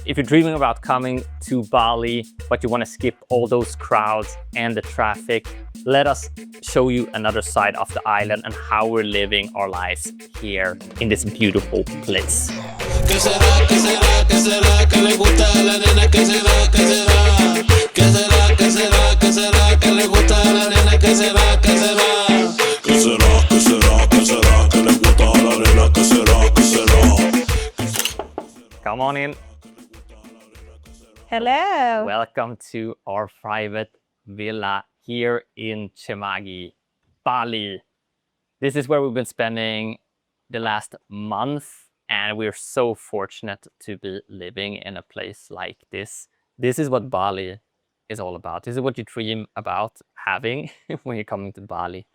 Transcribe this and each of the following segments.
If you're dreaming about coming to Bali, but you want to skip all those crowds and the traffic, let us show you another side of the island and how we're living our lives here in this beautiful place. Come on in. Hello. Welcome to our private villa here in Cemagi, Bali. This is where we've been spending the last month, and we're so fortunate to be living in a place like this. This is what Bali is all about. This is what you dream about having when you're coming to Bali.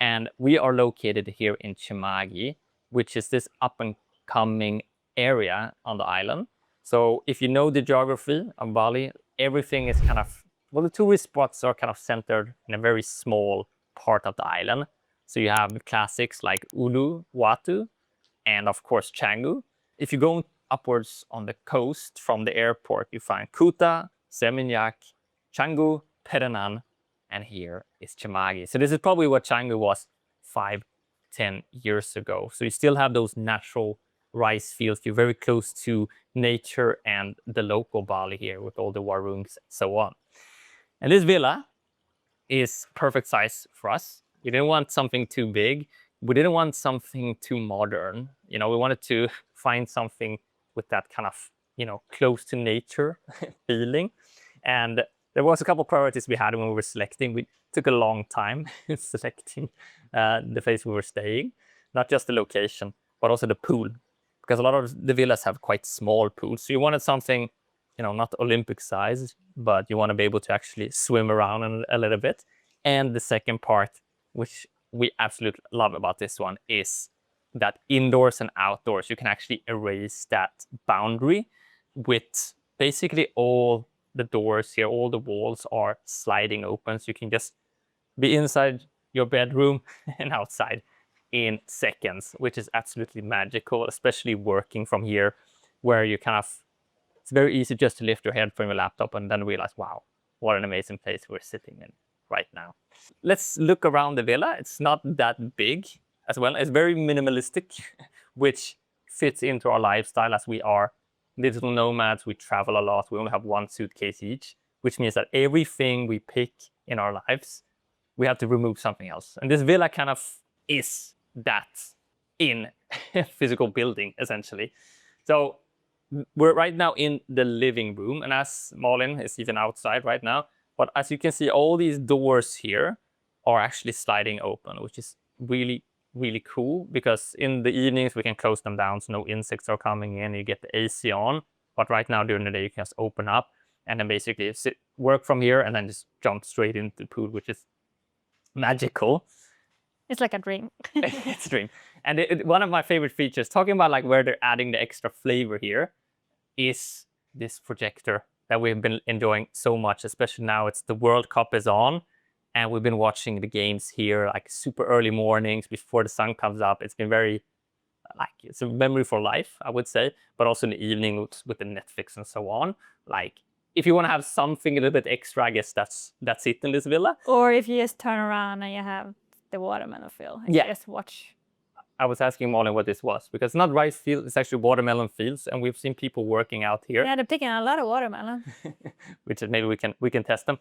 And we are located here in Cemagi, which is this up and coming area on the island. So if you know the geography of Bali, everything is kind of, well, the tourist spots are kind of centered in a very small part of the island. So you have the classics like Watu, and of course Canggu. If you go upwards on the coast from the airport, you find Kuta, Seminyak, Canggu, Pedanan, and here is Cemagi. So this is probably what Canggu was 5-10 years ago. So you still have those natural rice fields. You're very close to nature and the local Bali here with all the warungs and so on. And this villa is perfect size for us. We didn't want something too big. We didn't want something too modern. You know, we wanted to find something with that kind of, you know, close to nature feeling. And there was a couple of priorities we had when we were selecting. We took a long time selecting the place we were staying, not just the location, but also the pool. Because a lot of the villas have quite small pools. So you wanted something, you know, not Olympic size, but you want to be able to actually swim around a little bit. And the second part, which we absolutely love about this one, is that indoors and outdoors, you can actually erase that boundary with basically all the doors here, all the walls are sliding open. So you can just be inside your bedroom and outside in seconds, which is absolutely magical, especially working from here, where you kind of, it's very easy just to lift your head from your laptop and then realize, wow, what an amazing place we're sitting in right now. Let's look around the villa. It's not that big as well. It's very minimalistic, which fits into our lifestyle as we are digital nomads. We travel a lot. We only have one suitcase each, which means that everything we pick in our lives, we have to remove something else. And this villa kind of is that in a physical building, essentially. So we're right now in the living room, and as Malin is even outside right now, but as you can see, all these doors here are actually sliding open, which is really, really cool, because in the evenings we can close them down so no insects are coming in, you get the AC on, but right now during the day you can just open up and then basically work from here and then just jump straight into the pool, which is magical. It's like a dream. It's a dream. And one of my favorite features, talking about like where they're adding the extra flavor here, is this projector that we've been enjoying so much, especially now it's the World Cup is on and we've been watching the games here like super early mornings before the sun comes up. It's been very, like, it's a memory for life, I would say, but also in the evening with the Netflix and so on. Like, if you want to have something a little bit extra, I guess that's it in this villa. Or if you just turn around and you have the watermelon field. Yeah. Just watch. I was asking Malin what this was, because it's not rice field, it's actually watermelon fields, and we've seen people working out here. Yeah, they're picking a lot of watermelon. Which is maybe we can test them.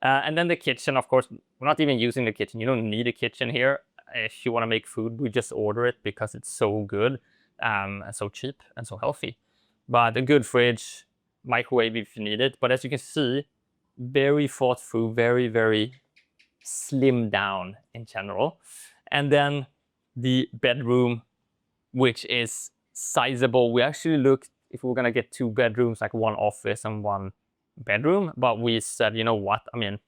And then the kitchen, of course, we're not even using the kitchen. You don't need a kitchen here. If you want to make food, we just order it because it's so good and so cheap and so healthy. But a good fridge, microwave if you need it. But as you can see, very thought through, very, very slimmed down in general. And then the bedroom, which is sizable. We actually looked if we were gonna get 2 bedrooms, like one office and one bedroom, but we said, you know what, I mean,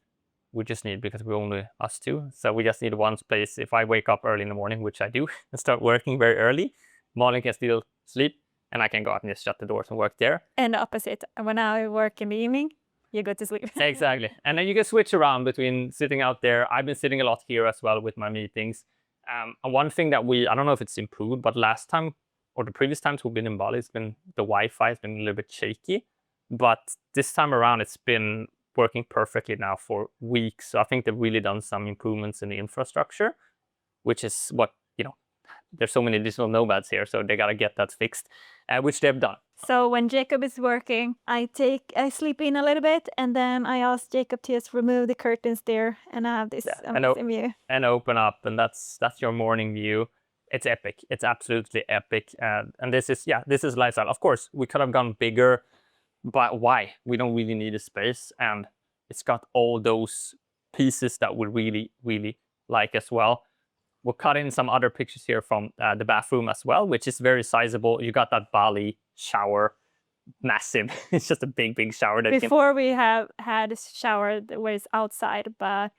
we just need, because we're only us two, so we just need one place. If I wake up early in the morning, which I do, and start working very early, Malin can still sleep and I can go out and just shut the doors and work there. And the opposite, when I work in the evening, you go to sleep. Exactly. And then you can switch around between sitting out there. I've been sitting a lot here as well with my meetings. And one thing that I don't know if it's improved, but last time or the previous times we've been in Bali, the Wi-Fi has been a little bit shaky, but this time around it's been working perfectly now for weeks. So I think they've really done some improvements in the infrastructure, which is what, there's so many digital nomads here, so they got to get that fixed, which they've done. So when Jacob is working, I sleep in a little bit, and then I ask Jacob to just remove the curtains there, and I have this amazing view. And open up, and that's your morning view. It's epic. It's absolutely epic. And this is lifestyle. Of course, we could have gone bigger, but why? We don't really need a space, and it's got all those pieces that we really, really like as well. We'll cut in some other pictures here from the bathroom as well, which is very sizable. You got that Bali shower, massive. It's just a big, big shower. Before we have had a shower that was outside, but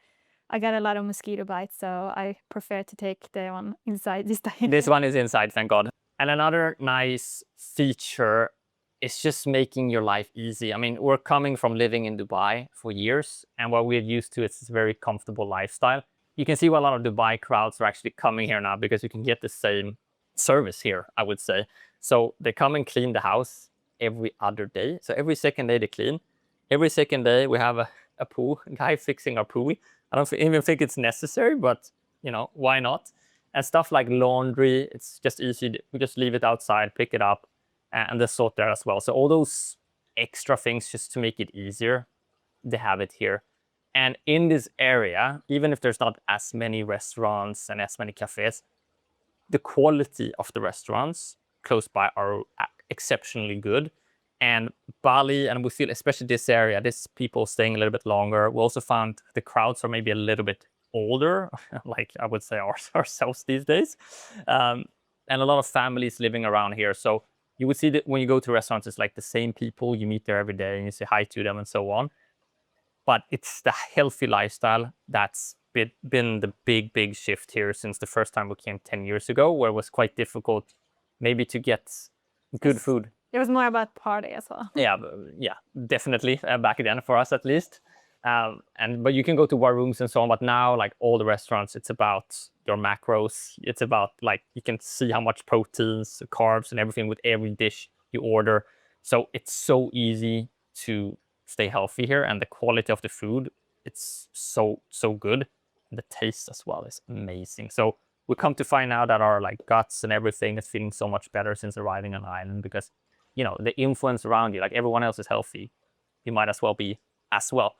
I got a lot of mosquito bites, so I prefer to take the one inside this time. This one is inside, thank God. And another nice feature is just making your life easy. I mean, we're coming from living in Dubai for years, and what we're used to is this very comfortable lifestyle. You can see why a lot of Dubai crowds are actually coming here now, because you can get the same service here, I would say. So they come and clean the house every other day. So every second day they clean. Every second day we have a pool, a guy fixing our pool. I don't even think it's necessary, but why not? And stuff like laundry, it's just easy. We just leave it outside, pick it up, and they sort there as well. So all those extra things just to make it easier, they have it here. And in this area, even if there's not as many restaurants and as many cafes, the quality of the restaurants close by are exceptionally good. And Bali, and we feel especially this area, this people staying a little bit longer. We also found the crowds are maybe a little bit older, like I would say ourselves these days. And a lot of families living around here. So you would see that when you go to restaurants, it's like the same people you meet there every day and you say hi to them and so on. But it's the healthy lifestyle that's been the big shift here since the first time we came 10 years ago, where it was quite difficult maybe to get good food. It was more about party as well. Yeah, definitely back then for us at least. But you can go to bar rooms and so on. But now, like all the restaurants, it's about your macros. It's about like you can see how much proteins, carbs, and everything with every dish you order. So it's so easy to stay healthy here, and the quality of the food, it's so good. And the taste as well is amazing. So we come to find out that our like guts and everything is feeling so much better since arriving on the island, because the influence around you, like everyone else is healthy, you might as well be as well.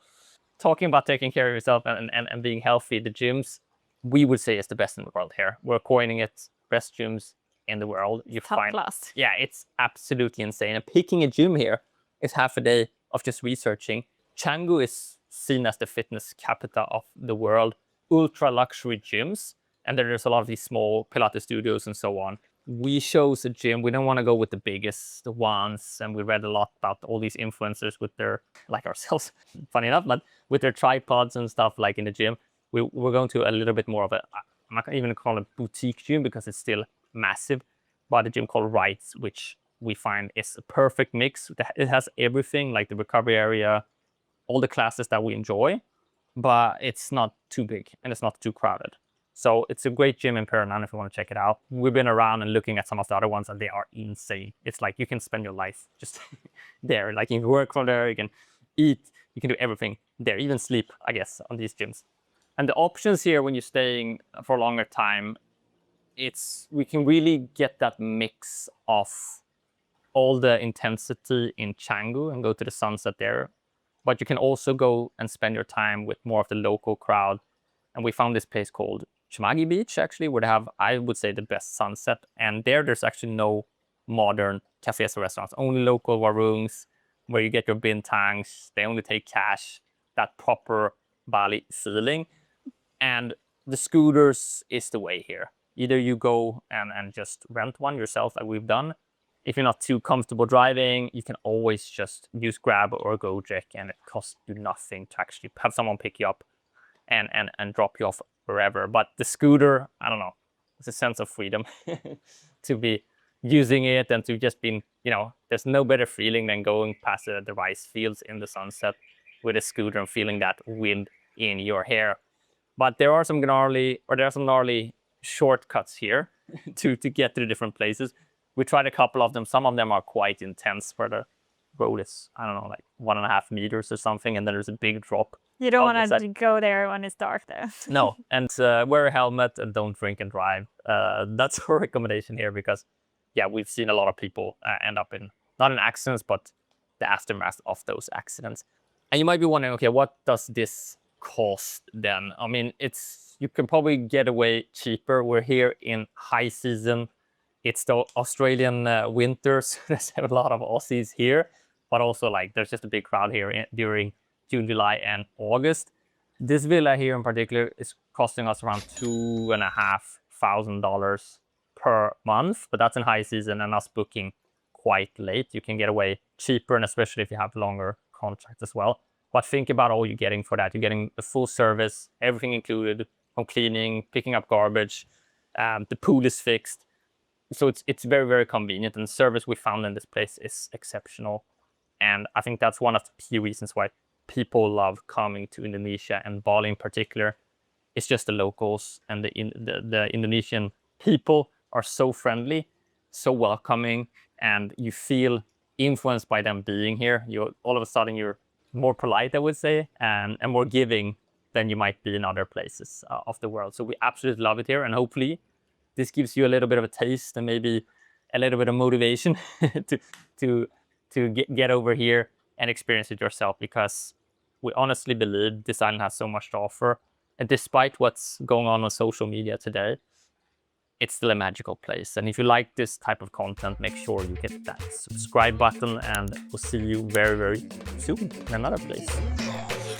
Talking about taking care of yourself and being healthy, the gyms, we would say is the best in the world here. We're coining it best gyms in the world. Top class. Yeah, it's absolutely insane. And picking a gym here is half a day of just researching. Canggu is seen as the fitness capital of the world. Ultra luxury gyms, and then there's a lot of these small Pilates studios and so on. We chose a gym. We don't want to go with the biggest ones, and we read a lot about all these influencers with their, like ourselves, funny enough, but with their tripods and stuff like in the gym. We're going to a little bit more of a, I'm not even call it boutique gym because it's still massive, but a gym called Rights, which we find is a perfect mix. It has everything, like the recovery area, all the classes that we enjoy, but it's not too big and it's not too crowded. So it's a great gym in Paranan if you want to check it out. We've been around and looking at some of the other ones, and they are insane. It's like you can spend your life just there. Like you can work from there, you can eat, you can do everything there, even sleep, I guess, on these gyms. And the options here when you're staying for a longer time, we can really get that mix of all the intensity in Canggu and go to the sunset there. But you can also go and spend your time with more of the local crowd. And we found this place called Cemagi Beach, actually, where they have, I would say, the best sunset. And there's actually no modern cafes or restaurants, only local warungs where you get your bintangs. They only take cash, that proper Bali feeling. And the scooters is the way here. Either you go and just rent one yourself, like we've done. If you're not too comfortable driving, you can always just use Grab or Gojek, and it costs you nothing to actually have someone pick you up and drop you off wherever. But the scooter, I don't know, it's a sense of freedom to be using it and to just be, there's no better feeling than going past the rice fields in the sunset with a scooter and feeling that wind in your hair. But there are some gnarly shortcuts here to get to the different places. We tried a couple of them. Some of them are quite intense where the road is, I don't know, like 1.5 meters or something, and then there's a big drop. You don't want to go there when it's dark though. No, and wear a helmet and don't drink and drive. That's our recommendation here because, yeah, we've seen a lot of people end up in, not in accidents, but the aftermath of those accidents. And you might be wondering, okay, what does this cost then? I mean, you can probably get away cheaper. We're here in high season. It's the Australian winters. There's a lot of Aussies here, but also like there's just a big crowd here during June, July, and August. This villa here in particular is costing us around $2,500 per month, but that's in high season and us booking quite late. You can get away cheaper, and especially if you have longer contracts as well. But think about all you're getting for that. You're getting the full service, everything included, from cleaning, picking up garbage. The pool is fixed. So it's very, very convenient, and the service we found in this place is exceptional. And I think that's one of the key reasons why people love coming to Indonesia, and Bali in particular. It's just the locals and the Indonesian people are so friendly, so welcoming, and you feel influenced by them being here. All of a sudden you're more polite, I would say, and more giving than you might be in other places of the world. So we absolutely love it here, and hopefully this gives you a little bit of a taste and maybe a little bit of motivation to get over here and experience it yourself, because we honestly believe this island has so much to offer. And despite what's going on social media today, it's still a magical place. And if you like this type of content, make sure you hit that subscribe button, and we'll see you very, very soon in another place.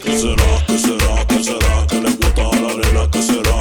Que será, que le gusta la arena, que será,